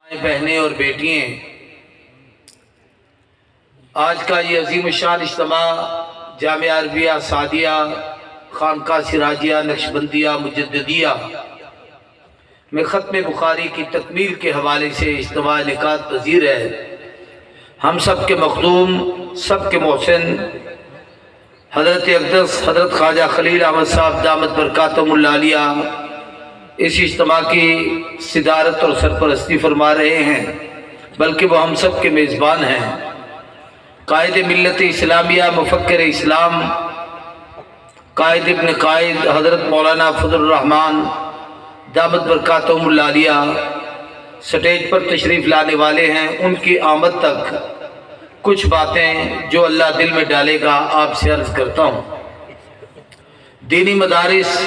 بہنیں اور بیٹیاں، آج کا یہ عظیم الشان اجتماع جامعہ عربیہ سعدیہ خانقاہ سراجیہ نقشبندیہ مجددیہ میں ختم بخاری کی تکمیل کے حوالے سے اجتماع انعقاد پذیر ہے۔ ہم سب کے مخدوم، سب کے محسن حضرت اقدس حضرت خواجہ خلیل احمد صاحب دامت برکاتہم العالیہ اس اجتماع کی صدارت اور سرپرستی فرما رہے ہیں، بلکہ وہ ہم سب کے میزبان ہیں۔ قائد ملت اسلامیہ، مفکر اسلام، قائد ابن قائد حضرت مولانا فضل الرحمن دامت برکاتہم العالیہ سٹیج پر تشریف لانے والے ہیں۔ ان کی آمد تک کچھ باتیں جو اللہ دل میں ڈالے گا آپ سے عرض کرتا ہوں۔ دینی مدارس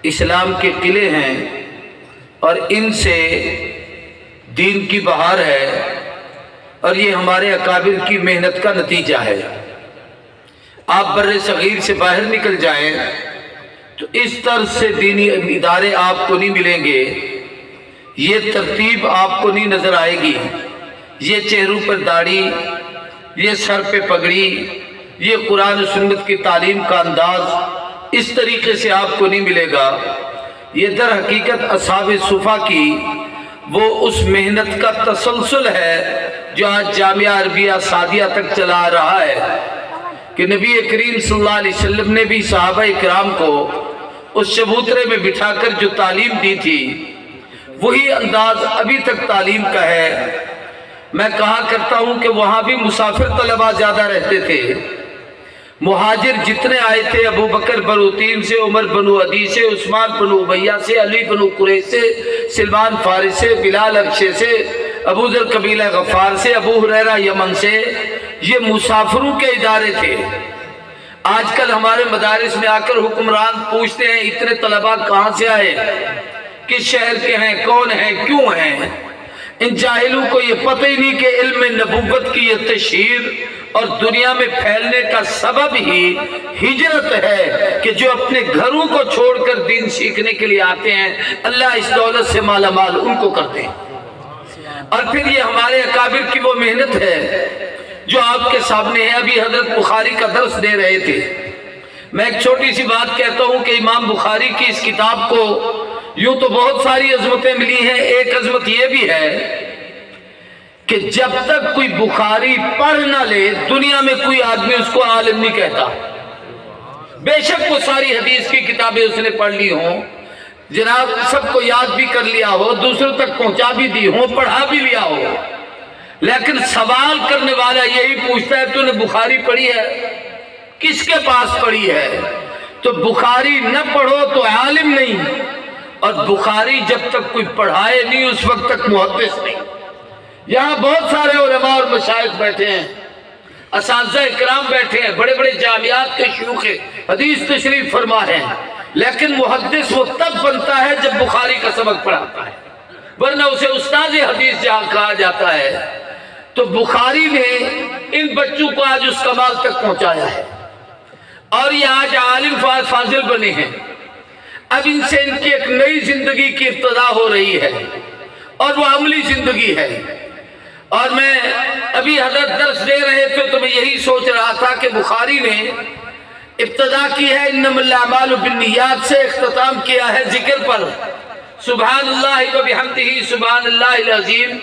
اسلام کے قلعے ہیں اور ان سے دین کی بہار ہے، اور یہ ہمارے اکابر کی محنت کا نتیجہ ہے۔ آپ بر صغیر سے باہر نکل جائیں تو اس طرح سے دینی ادارے آپ کو نہیں ملیں گے، یہ ترتیب آپ کو نہیں نظر آئے گی، یہ چہروں پر داڑھی، یہ سر پہ پگڑی، یہ قرآن و سنت کی تعلیم کا انداز اس طریقے سے آپ کو نہیں ملے گا۔ یہ در حقیقت اصحاب صفا کی وہ اس محنت کا تسلسل ہے جو آج جامعہ عربیہ سعدیہ تک چلا آ رہا ہے، کہ نبی کریم صلی اللہ علیہ وسلم نے بھی صحابہ اکرام کو اس چبوترے میں بٹھا کر جو تعلیم دی تھی وہی انداز ابھی تک تعلیم کا ہے۔ میں کہا کرتا ہوں کہ وہاں بھی مسافر طلباء زیادہ رہتے تھے، مہاجر جتنے آئے تھے ابو بکر بنو تیم سے، عمر بنو عدی سے، عثمان بنو امیہ سے، علی بنو قریش سے، سلمان فارس سے، بلال حبشے سے، ابو ذر قبیلہ غفار سے، ابو ہریرہ یمن سے، یہ مسافروں کے ادارے تھے۔ آج کل ہمارے مدارس میں آ کر حکمران پوچھتے ہیں اتنے طلباء کہاں سے آئے، کس شہر کے ہیں، کون ہیں، کیوں ہیں؟ ان جاہلوں کو یہ پتہ ہی نہیں کہ علم نبوت کی یہ تشہیر اور دنیا میں پھیلنے کا سبب ہی ہجرت ہے، کہ جو اپنے گھروں کو چھوڑ کر دین سیکھنے کے لیے آتے ہیں اللہ اس دولت سے مالا مال ان کو کرتے ہیں۔ اور پھر یہ ہمارے اکابر کی وہ محنت ہے جو آپ کے سامنے ہے۔ ابھی حضرت بخاری کا درس دے رہے تھے، میں ایک چھوٹی سی بات کہتا ہوں کہ امام بخاری کی اس کتاب کو یوں تو بہت ساری عظمتیں ملی ہیں، ایک عظمت یہ بھی ہے کہ جب تک کوئی بخاری پڑھ نہ لے دنیا میں کوئی آدمی اس کو عالم نہیں کہتا۔ بے شک وہ ساری حدیث کی کتابیں اس نے پڑھ لی ہوں، جناب سب کو یاد بھی کر لیا ہو، دوسروں تک پہنچا بھی دی ہو، پڑھا بھی لیا ہو، لیکن سوال کرنے والا یہی پوچھتا ہے تو نے بخاری پڑھی ہے؟ کس کے پاس پڑھی ہے؟ تو بخاری نہ پڑھو تو عالم نہیں، اور بخاری جب تک کوئی پڑھائے نہیں اس وقت تک محدث نہیں۔ یہاں بہت سارے علماء اور مشائخ بیٹھے ہیں، اساتذہ اکرام بیٹھے ہیں، بڑے بڑے جامعات کے شیوخ حدیث تشریف فرما ہیں، لیکن محدث وہ تب بنتا ہے جب بخاری کا سبق پڑھاتا ہے، ورنہ اسے استاد حدیث جہاں کہا جاتا ہے۔ تو بخاری نے ان بچوں کو آج اس کمال تک پہنچایا ہے، اور یہ آج عالم فاضل بنے ہیں۔ اب ان سے ان کی ایک نئی زندگی کی ابتدا ہو رہی ہے، اور وہ عملی زندگی ہے۔ اور میں ابھی حضرت درس دے رہے تھے تو میں یہی سوچ رہا تھا کہ بخاری نے ابتدا کی ہے انما الاعمال بالنیات سے، اختتام کیا ہے ذکر پر، سبحان اللہ و بحمدہ سبحان اللہ العظیم۔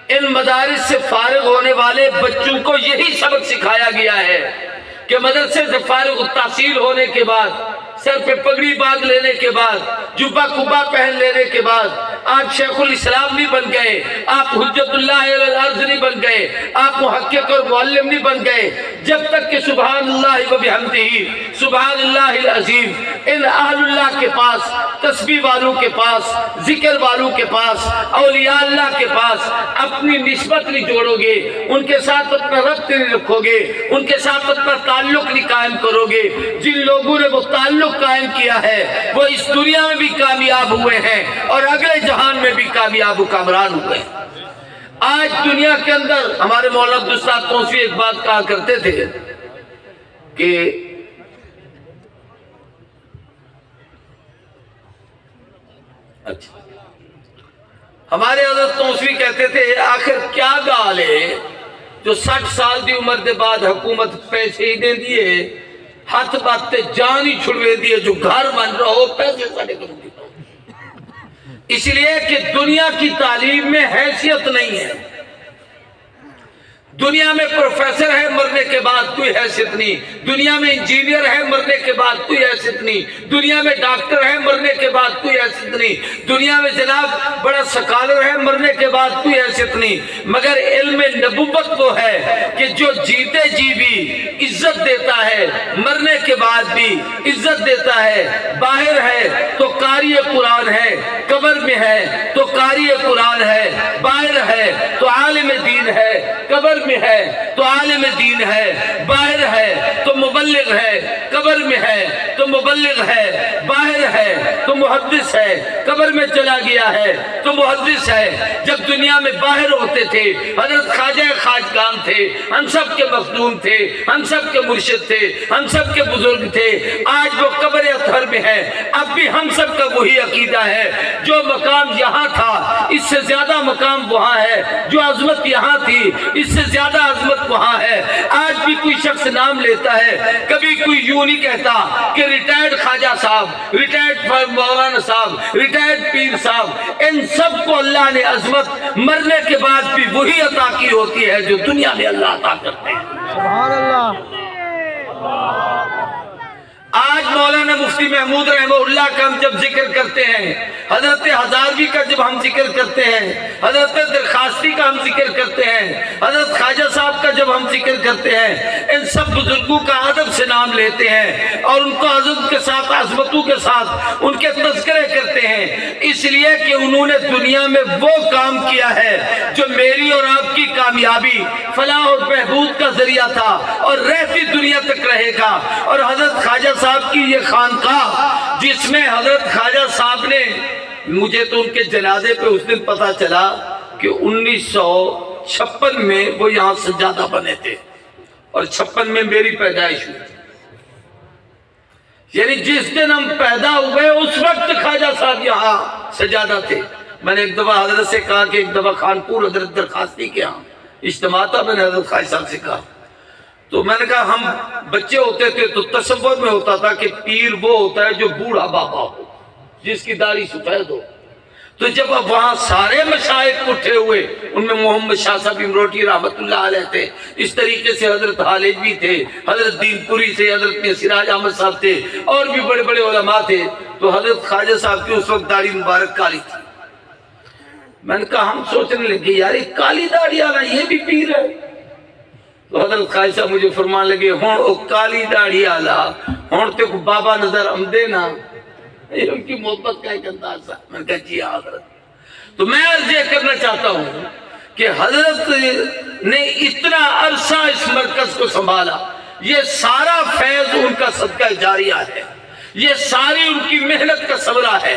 ان مدارس سے فارغ ہونے والے بچوں کو یہی سبق سکھایا گیا ہے کہ مدرسے سے فارغ التحصیل ہونے کے بعد، سر پہ پگڑی باندھ لینے کے بعد، جبہ کبا پہن لینے کے بعد آپ شیخ الاسلام نہیں بن گئے، آپ حجت اللہ علی الارض نہیں بن گئے، آپ محقق اور معلم نہیں بن گئے، جب تک کہ سبحان اللہ و بحمدہ سبحان اللہ العظیم ان اہل اللہ کے پاس، تسبیح والوں کے پاس، ذکر والوں کے پاس، اولیاء اللہ کے پاس اپنی نسبت نہیں جوڑو گے، ان کے ساتھ اپنا ربط نہیں رکھو گے، ان کے ساتھ اپنا تعلق نہیں قائم کرو گے، جن لوگوں نے وہ تعلق قائم کیا ہے وہ اس دنیا میں بھی کامیاب ہوئے ہیں اور اگلے جہان میں بھی کامیاب و کامران ہوئے ہیں۔ آج دنیا کے اندر ہمارے مولانا عبدالصاد توسیع ایک بات کہا کرتے تھے کہ ہمارے حضرت توسوی کہتے تھے آخر کیا گال ہے جو 60 سال دی عمر دے بعد حکومت پیسے ہی دے دیے ہاتھ باتے جان ہی چھڑوے دیے جو گھر بن رہا ہو پیسے ساڑے کر دیتا ہو، اس لیے کہ دنیا کی تعلیم میں حیثیت نہیں ہے۔ دنیا میں پروفیسر ہے مرنے کے بعد کوئی حیثیت نہیں، دنیا میں انجینئر ہے مرنے کے بعد کوئی حیثیت نہیں، دنیا میں ڈاکٹر ہے مرنے کے بعد کوئی حیثیت نہیں، دنیا میں جناب بڑا سکالر ہے مرنے کے بعد کوئی حیثیت نہیں، مگر علم نبوت وہ ہے کہ جو جیتے جی بھی عزت دیتا ہے، مرنے کے بعد بھی عزت دیتا ہے۔ باہر ہے تو قاری قرآن ہے، قبر میں ہے تو قاری قرآن ہے، باہر ہے تو عالم دین ہے، قبر میں ہے تو عالم دین ہے، باہر ہے تو مبلغ ہے، قبر میں ہے تو مبلغ ہے، باہر ہے تو محدث ہے، قبر میں چلا گیا ہے تو محدث ہے۔ جب دنیا میں باہر ہوتے تھے حضرت خواجہ خواجگان تھے، ہم سب کے مخدوم تھے، ہم سب کے مرشد تھے، ہم سب کے بزرگ تھے، آج وہ قبر اطہر میں ہے، اب بھی ہم سب کا وہی عقیدہ ہے، جو مقام یہاں تھا اس سے زیادہ مقام وہاں ہے، جو عظمت یہاں تھی اس سے زیادہ عظمت وہاں ہے۔ آج بھی کوئی شخص نام لیتا ہے، کبھی کوئی یوں نہیں کہتا کہ ریٹائرڈ خواجہ صاحب، ریٹائرڈ مولانا صاحب، ریٹائرڈ پیر صاحب، ان سب کو اللہ نے عظمت مرنے کے بعد بھی وہی عطا کی ہوتی ہے جو دنیا میں اللہ عطا کرتے ہیں۔ سبحان اللہ۔ آج مولانا مفتی محمود رحمہ اللہ کا ہم جب ذکر کرتے ہیں، حضرت ہزاروی کا جب ہم ذکر کرتے ہیں، حضرت درخواستی کا ہم ذکر کرتے ہیں، حضرت خواجہ صاحب کا جب ہم ذکر کرتے ہیں، ان سب بزرگوں کا ادب سے نام لیتے ہیں اور ان کو عظمت کے ساتھ، عظمتوں کے ساتھ ان کے تذکرے کرتے ہیں، اس لیے کہ انہوں نے دنیا میں وہ کام کیا ہے جو میری اور آپ کی کامیابی، فلاح اور بہبود کا ذریعہ تھا اور رہتی دنیا تک رہے گا۔ اور حضرت خواجہ صاحب کی یہ خانقاہ جس میں حضرت خواجہ صاحب نے، مجھے تو ان کے جنازے پہ اس دن پتا چلا کہ 1956 میں وہ یہاں سجادہ بنے تھے اور 56 میں میری پیدائش ہوئی تھی، یعنی جس دن ہم پیدا ہوئے اس وقت خواجہ صاحب یہاں سجادہ تھے۔ میں نے ایک دفعہ حضرت سے کہا کہ ایک دفعہ خانپور حضرت درخواستی کے ہاں اجتماع تھا، میں نے حضرت خواجہ صاحب سے کہا، تو میں نے کہا ہم بچے ہوتے تھے تو تصور میں ہوتا تھا کہ پیر وہ ہوتا ہے جو بوڑھا بابا ہو، جس کی داڑھی سفید ہو۔ تو جب اب وہاں سارے مشائخ اٹھے ہوئے، ان میں محمد شاہ صاحب امروٹی رحمت اللہ علیہ تھے، اس طریقے سے حضرت حالجوی تھے، حضرت دین پوری تھے، حضرت سراج احمد صاحب تھے، اور بھی بڑے بڑے علماء تھے، تو حضرت خواجہ صاحب کی اس وقت داڑھی مبارک کالی تھی۔ میں نے کہا ہم سوچنے لگے یار یہ کالی داڑھی والا یہ بھی پیر ہے؟ تو حضرت خواجہ صاحب مجھے فرمان لگے ہون او کالی داڑھی آلا ہون تے کو بابا نظر آمدے نا، یہ ان کی محبت کا ایک انداز تھا۔ میں نے کہا جی حضرت، تو میں عرض یہ کرنا چاہتا ہوں کہ حضرت نے اتنا عرصہ اس مرکز کو سنبھالا، یہ سارا فیض ان کا صدقہ جاریہ ہے، یہ ساری ان کی محنت کا ثمرہ ہے۔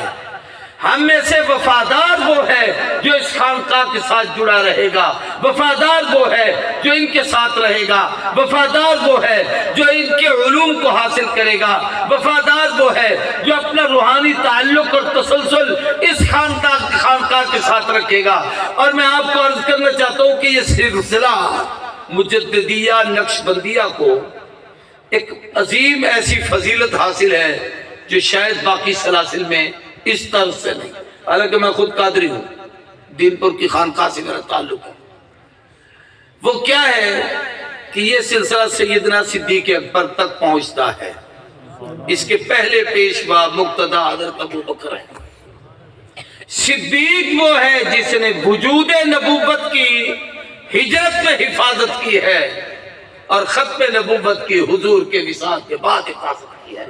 ہم میں سے وفادار وہ ہے جو اس خانقاہ کے ساتھ جڑا رہے گا، وفادار وہ ہے جو ان کے ساتھ رہے گا، وفادار وہ ہے جو ان کے علوم کو حاصل کرے گا، وفادار وہ ہے جو اپنا روحانی تعلق اور تسلسل اس خانقاہ کے ساتھ رکھے گا۔ اور میں آپ کو عرض کرنا چاہتا ہوں کہ یہ سلسلہ مجددیہ نقشبندیہ کو ایک عظیم ایسی فضیلت حاصل ہے جو شاید باقی سلاسل میں اس طرح سے نہیں، حالانکہ میں خود قادری ہوں، دین پور کی خانقاہ سے میرا تعلق ہے۔ وہ کیا ہے کہ یہ سلسلہ سیدنا صدیق اکبر تک پہنچتا ہے، اس کے پہلے پیشوا مقتدی حضرت ابو بکر ہے۔ صدیق وہ ہے جس نے وجود نبوت کی ہجرت میں حفاظت کی ہے اور ختم نبوت کی حضور کے وصال کے بعد حفاظت کی ہے،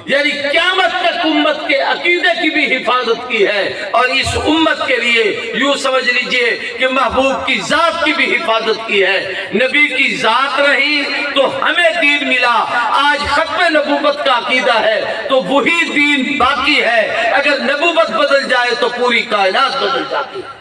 یعنی قیامت تک امت کے عقیدے کی بھی حفاظت کی ہے، اور اس امت کے لیے یوں سمجھ لیجئے کہ محبوب کی ذات کی بھی حفاظت کی ہے۔ نبی کی ذات رہی تو ہمیں دین ملا، آج ختم نبوت کا عقیدہ ہے تو وہی دین باقی ہے، اگر نبوت بدل جائے تو پوری کائنات بدل جاتی ہے۔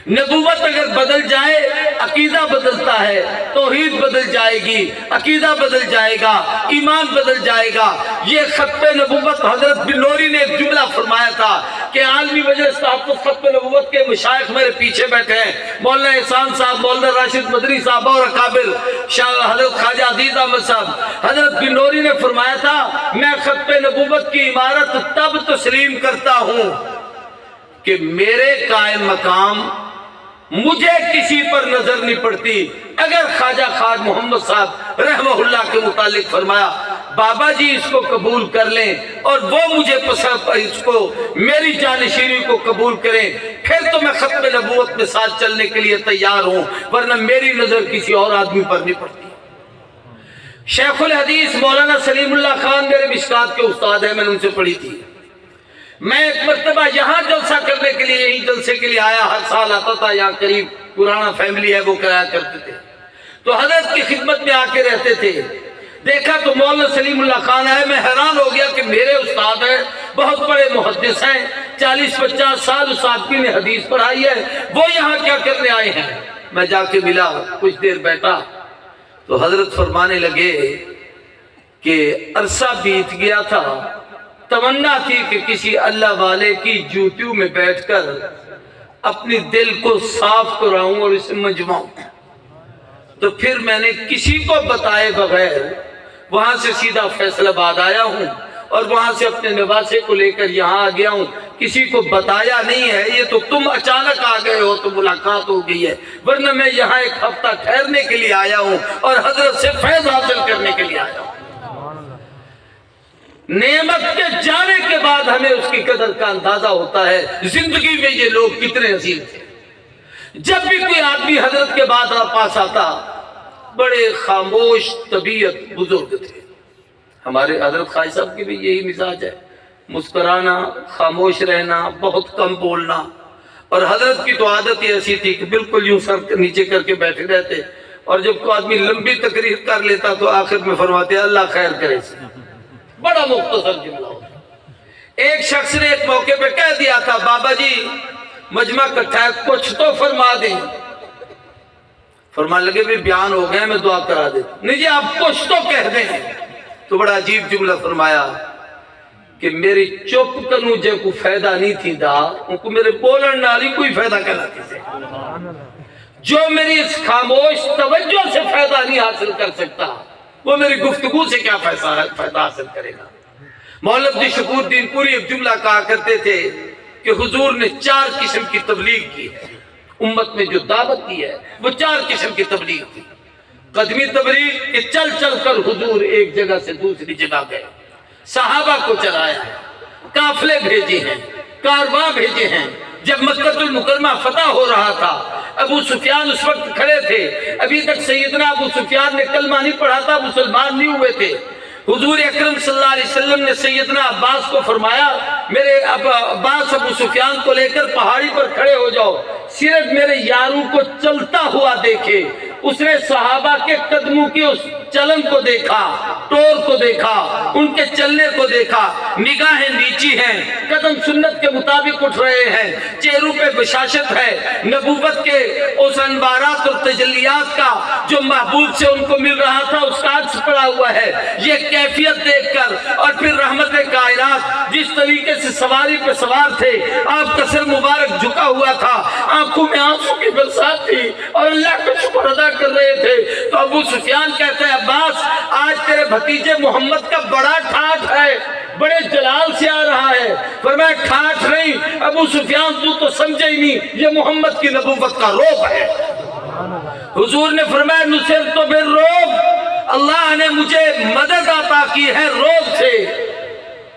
نبوت اگر بدل جائے عقیدہ بدلتا ہے، توحید بدل جائے گی، عقیدہ بدل جائے گا، ایمان بدل جائے گا۔ یہ ختم نبوت حضرت بنوری نے ایک جملہ فرمایا تھا کہ عالمی مجلس تحفظ ختم نبوت کے مشائخ میرے پیچھے بیٹھے ہیں، مولانا احسان صاحب، مولانا راشد مدنی صاحب اور اکابر حضرت خواجہ عزیز احمد صاحب۔ حضرت بنوری نے فرمایا تھا میں ختم نبوت کی عمارت تب تسلیم کرتا ہوں کہ میرے قائم مقام مجھے کسی پر نظر نہیں پڑتی۔ اگر خواجہ خواجہ محمد صاحب رحمہ اللہ کے متعلق فرمایا بابا جی اس کو قبول کر لیں اور وہ مجھے پسند اس کو میری جانشینی کو قبول کریں، پھر تو میں ختم نبوت میں ساتھ چلنے کے لیے تیار ہوں، ورنہ میری نظر کسی اور آدمی پر نہیں پڑتی۔ شیخ الحدیث مولانا سلیم اللہ خان میرے مشکات کے استاد ہیں، میں نے ان سے پڑھی تھی۔ میں ایک مرتبہ یہاں جلسہ کرنے کے لیے، یہی جلسے کے لیے آیا، ہر سال آتا تھا، یہاں قریب پرانا فیملی ہے وہ کرایا کرتے تھے، تو حضرت کی خدمت میں آ کے رہتے تھے۔ دیکھا تو مولانا سلیم اللہ خان ہے، میں حیران ہو گیا کہ میرے استاد ہیں، بہت بڑے محدث ہیں، 40-50 سال اس آدمی نے حدیث پڑھائی ہے، وہ یہاں کیا کرنے آئے ہیں؟ میں جا کے ملا، کچھ دیر بیٹھا تو حضرت فرمانے لگے کہ عرصہ بیت گیا تھا، تمنا تھی کہ کسی اللہ والے کی جوتیوں میں بیٹھ کر اپنی دل کو صاف کراؤں اور اسے مجمعوں، تو پھر میں نے کسی کو بتائے بغیر وہاں سے سیدھا فیصل آباد آیا ہوں اور وہاں سے اپنے نواسے کو لے کر یہاں آ گیا ہوں، کسی کو بتایا نہیں ہے، یہ تو تم اچانک آ گئے ہو تو ملاقات ہو گئی ہے، ورنہ میں یہاں ایک ہفتہ ٹھہرنے کے لیے آیا ہوں اور حضرت سے فیض حاصل کرنے کے لیے آیا ہوں۔ نعمت کے جانے کے بعد ہمیں اس کی قدر کا اندازہ ہوتا ہے، زندگی میں یہ لوگ کتنے عظیم تھے۔ جب بھی کوئی آدمی حضرت کے بعد پاس آتا، بڑے خاموش طبیعت بزرگ تھے۔ ہمارے حضرت خواجہ صاحب کی بھی یہی مزاج ہے، مسکرانا، خاموش رہنا، بہت کم بولنا، اور حضرت کی تو عادت یہ ایسی تھی کہ بالکل یوں سر نیچے کر کے بیٹھے رہتے، اور جب کوئی آدمی لمبی تقریر کر لیتا تو آخر میں فرماتے اللہ خیر کرے، بڑا مختصر جملہ ہوتا۔ ایک شخص نے ایک موقع پہ کہہ دیا تھا بابا جی مجمع کٹھا ہے، کچھ تو فرما دیں۔ فرمان لگے بھی بیان ہو گئے، میں دعا کرا دیتا، نہیں جی آپ کچھ تو کہہ دیں۔ تو بڑا عجیب جملہ فرمایا کہ میری چپ کنو جے کو فائدہ نہیں تھی دا، ان کو میرے بولن نالی کوئی فائدہ کہنا تھی سے، جو میری اس خاموش توجہ سے فائدہ نہیں حاصل کر سکتا، وہ میری گفتگو سے کیا فائدہ حاصل کرے گا۔ مولانا عبد الشکور دین پوری ایک جملہ کہا کرتے تھے کہ حضور نے 4 قسم کی تبلیغ کی ہے، امت میں جو دعوت دی ہے وہ 4 قسم کی تبلیغ تھی۔ قدمی تبلیغ کہ چل چل کر حضور ایک جگہ سے دوسری جگہ گئے، صحابہ کو چلایا ہے، قافلے بھیجے ہیں، کارواں بھیجے ہیں۔ جب مکہ المکرمہ فتح ہو رہا تھا، ابو سفیان اس وقت کھڑے تھے، ابھی تک سیدنا ابو سفیان نے کلمہ نہیں پڑھا تھا، مسلمان نہیں ہوئے تھے۔ حضور اکرم صلی اللہ علیہ وسلم نے سیدنا عباس کو فرمایا میرے عباس ابو سفیان کو لے کر پہاڑی پر کھڑے ہو جاؤ، صرف میرے یاروں کو چلتا ہوا دیکھے۔ اس نے صحابہ کے قدموں کی اس چلن کو دیکھا، ٹور کو دیکھا، ان کے چلنے کو دیکھا، نگاہیں نیچی ہیں، قدم سنت کے مطابق اٹھ رہے ہیں، چہروں پہ بشاشت ہے، نبوت کے اس انوارات اور تجلیات کا جو محبوب سے ان کو مل رہا تھا اس کا عکس پڑا ہوا ہے۔ یہ کیفیت دیکھ کر اور پھر رحمت کائنات جس طریقے سے سواری پہ سوار تھے، آپ کا سر مبارک جھکا ہوا تھا، آنکھوں میں آنسو کی برسات تھی اور اللہ کا شکر ادا کر رہے تھے، تو ابو سفیان کہتے ہیں عباس آج تیرے بھتیجے محمد کا بڑا ٹھاٹ ہے، بڑے جلال سے آ رہا ہے۔ فرمایا ٹھاٹ نہیں ابو سفیان تو سمجھے ہی نہیں، یہ محمد کی نبوت کا روب ہے۔ حضور نے فرمایا نصرت بالرعب، اللہ نے مجھے مدد عطا کی ہے روب سے،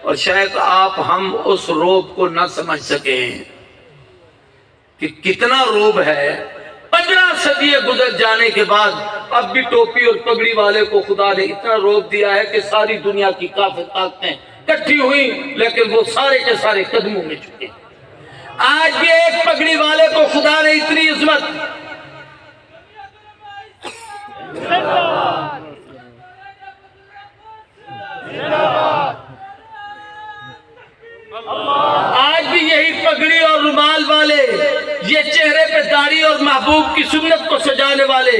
اور شاید آپ ہم اس روب کو نہ سمجھ سکیں کہ کتنا روب ہے۔ 15 صدی گزر جانے کے بعد اب بھی ٹوپی اور پگڑی والے کو خدا نے اتنا روب دیا ہے کہ ساری دنیا کی کافر طاقتیں کٹھی ہوئی لیکن وہ سارے کے سارے قدموں میں چکے۔ آج بھی ایک پگڑی والے کو خدا نے اتنی عظمت، آج بھی یہی پگڑی اور رومال والے، یہ چہرے پہ داڑھی محبوب کی سنت کو سجانے والے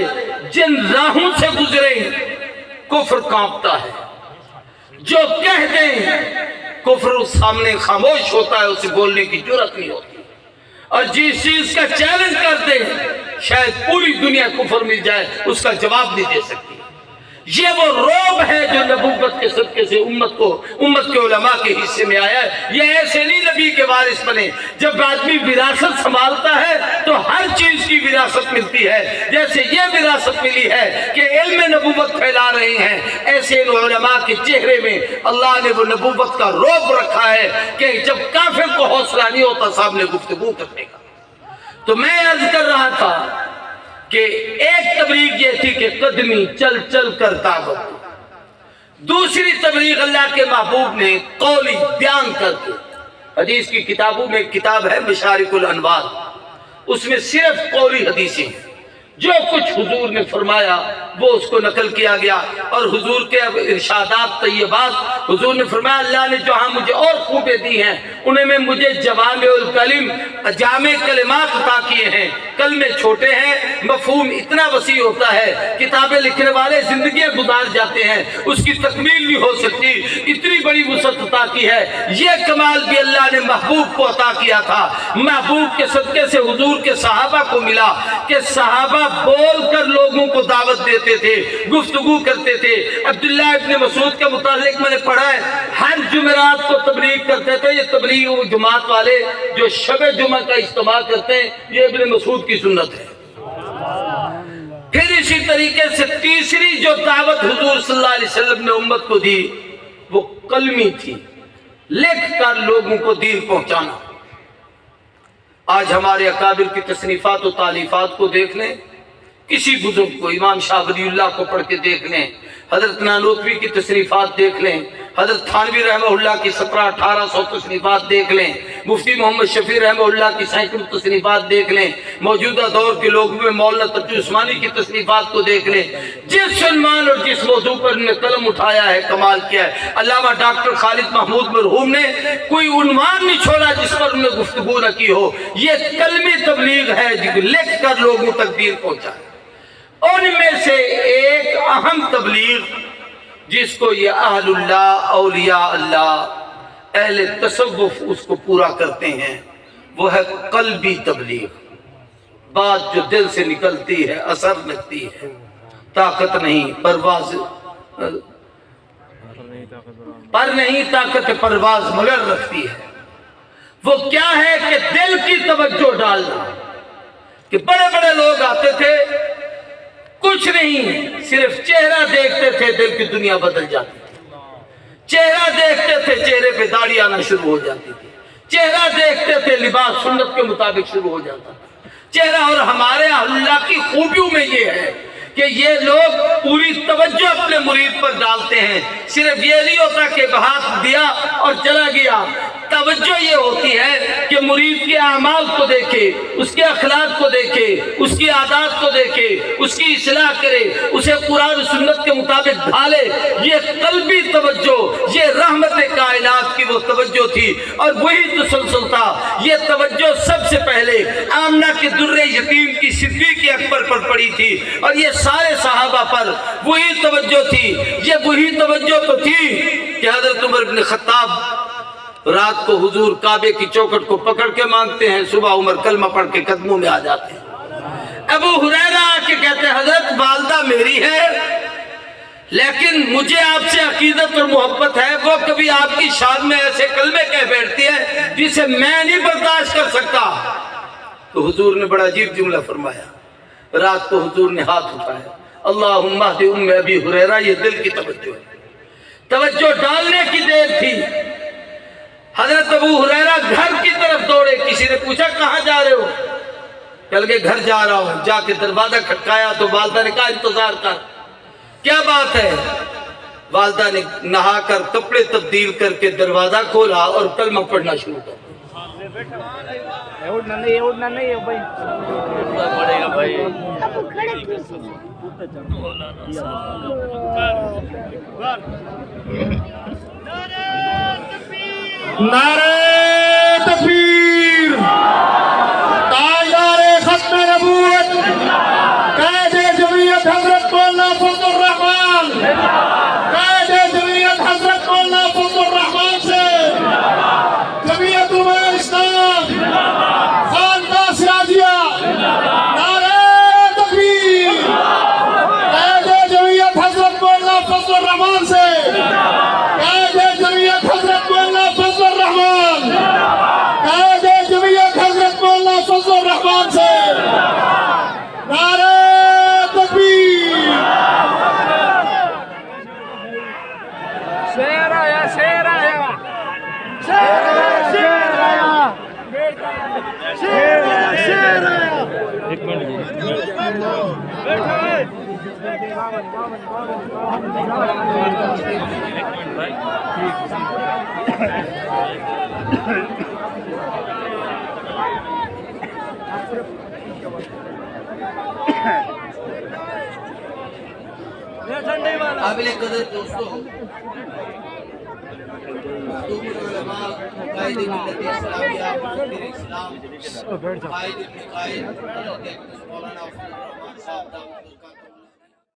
جن راہوں سے گزرے کفر کانپتا ہے. جو کہہ دیں کفر اس سامنے خاموش ہوتا ہے, اسے بولنے کی جرأت نہیں ہوتی. اور جس چیز کا چیلنج کر دیں شاید پوری دنیا کفر مل جائے, اس کا جواب نہیں دے سکتی. یہ وہ روب ہے جو نبوت کے صدقے سے امت کے علماء کے حصے میں آیا ہے. یہ ایسے نہیں نبی کے وارث بنے. جب آدمی وراثت سنبھالتا ہے تو ہر چیز کی وراثت ملتی ہے. جیسے یہ وراثت ملی ہے کہ علم نبوت پھیلا رہے ہیں, ایسے ان علماء کے چہرے میں اللہ نے وہ نبوت کا روب رکھا ہے کہ جب کافر کو حوصلہ نہیں ہوتا سامنے گفتگو کرنے کا. تو میں عرض کر رہا تھا کہ ایک تبلیغ یہ تھی کہ قدمی چل چل کر دعوت, دوسری تبلیغ اللہ کے محبوب نے قولی بیان کر کے. حدیث کی کتابوں میں ایک کتاب ہے مشارق الانوار, اس میں صرف قولی حدیثیں ہیں. جو کچھ حضور نے فرمایا وہ اس کو نقل کیا گیا, اور حضور کے ارشادات طیبات. حضور نے فرمایا اللہ نے جو مجھے اور خوبے دی ہیں انہیں میں مجھے جوامع الکلم, جامع کلمات عطا کیے ہیں. کلمے چھوٹے ہیں, مفہوم اتنا وسیع ہوتا ہے, کتابیں لکھنے والے زندگیاں گزار جاتے ہیں, اس کی تکمیل نہیں ہو سکتی. اتنی بڑی وسعت عطا کی ہے. یہ کمال بھی اللہ نے محبوب کو عطا کیا تھا. محبوب کے صدقے سے حضور کے صحابہ کو ملا کہ صحابہ بول کر لوگوں کو دعوت دیتے تھے, گفتگو کرتے تھے. عبداللہ ابن مسعود کے متعلق میں نے پڑھا ہے ہر جمعرات کو تبلیغ کرتے تھے. یہ تبلیغ وہ جماعت والے جو شب جمعہ کا اجتماع کرتے ہیں, یہ ابن مسعود کی سنت ہے. پھر اسی طریقے سے تیسری جو دعوت حضور صلی اللہ علیہ وسلم نے امت کو دی وہ کلمی تھی, لکھ کر لوگوں کو دین پہنچانا. آج ہمارے اکابر کی تصنیفات و تالیفات کو دیکھ لیں, کسی بزرگ کو, امام شاہ ولی اللہ کو پڑھ کے دیکھ لیں, حضرت نانوتوی کی تصنیفات دیکھ لیں, حضرت تھانوی رحمہ اللہ کی 1700-1800 تصنیفات دیکھ لیں, مفتی محمد شفیع رحمہ اللہ کی سینکڑوں تصنیفات دیکھ لیں, موجودہ دور کے لوگوں میں مولانا تقی عثمانی کی تصنیفات کو دیکھ لیں. جس عنوان اور جس موضوع پر انہوں نے قلم اٹھایا ہے کمال کیا ہے. علامہ ڈاکٹر خالد محمود مرحوم نے کوئی عنوان نہیں چھوڑا جس پر انہوں نے گفتگو نہ کی ہو. یہ کلمی تبلیغ ہے جو لکھ کر لوگوں تک دین پہنچا. ان میں سے ایک اہم تبلیغ جس کو یہ اہل اللہ, اولیاء اللہ, اہل تصوف اس کو پورا کرتے ہیں, وہ ہے قلبی تبلیغ. بات جو دل سے نکلتی ہے, اثر لگتی ہے, طاقت نہیں پرواز پر نہیں طاقت پرواز مگر رکھتی ہے. وہ کیا ہے کہ دل کی توجہ ڈالنا. کہ بڑے بڑے لوگ آتے تھے, کچھ نہیں, صرف چہرہ دیکھتے تھے دل کی دنیا بدل جاتی تھی. چہرہ دیکھتے تھے چہرے پہ داڑھی آنا شروع ہو جاتی تھی. چہرہ دیکھتے تھے لباس سنت کے مطابق شروع ہو جاتا تھا. چہرہ. اور ہمارے اللہ کی خوبیوں میں یہ ہے کہ یہ لوگ پوری توجہ اپنے مرید پر ڈالتے ہیں. صرف یہ نہیں ہوتا کہ ہاتھ دیا اور چلا گیا. توجہ یہ ہوتی ہے کہ مرید کے اعمال کو دیکھے, اس کے اخلاق کو دیکھے, اس کی عادات کو دیکھے, اس کی اصلاح کرے, اسے قرآن و سنت کے مطابق ڈھالے. یہ قلبی توجہ, یہ رحمت کائنات کی وہ توجہ تھی, اور وہی تسلسل تھا. یہ توجہ سب سے پہلے آمنہ کے در یتیم کی صدیق اکبر پر پڑی تھی, اور یہ سارے صحابہ پر وہی توجہ تھی. یہ وہی توجہ تو تھی کہ حضرت عمر بن خطاب رات کو حضور کعبے کی چوکھٹ کو پکڑ کے مانگتے ہیں, صبح عمر کلمہ پڑھ کے قدموں میں آ جاتے ہیں. ابو ہریرہ آ کے کہتے ہیں حضرت والدہ میری ہے لیکن مجھے آپ سے عقیدت اور محبت ہے, وہ کبھی آپ کی شان میں ایسے کلمے کہہ بیٹھتی ہے جسے میں نہیں برداشت کر سکتا. تو حضور نے بڑا عجیب جملہ فرمایا. رات کو حضور نے ہاتھ اٹھایا, اللہم اہد ام ابی ہریرہ. یہ دل کی توجہ ہے, توجہ ڈالنے کی دیر تھی. حضرت ابو ہریرہ گھر کی طرف دوڑے. کسی نے پوچھا کہاں جا رہے ہو؟ کہہ لگے گھر جا رہا ہوں. جا کے دروازہ کھٹکایا تو والدہ نے کہا انتظار کر. کیا بات ہے؟ والدہ نے نہا کر کپڑے تبدیل کر کے دروازہ کھولا اور کلمہ پڑھنا شروع کر. نعرہ تکبیر, تاجدار ختم نبوت قابل قدر دوستو، علماء، قائد ملت اسلامیہ، مفکر اسلام، قائد ابن قائد، حضرت مولانا فضل الرحمان صاحب دامت برکاتہ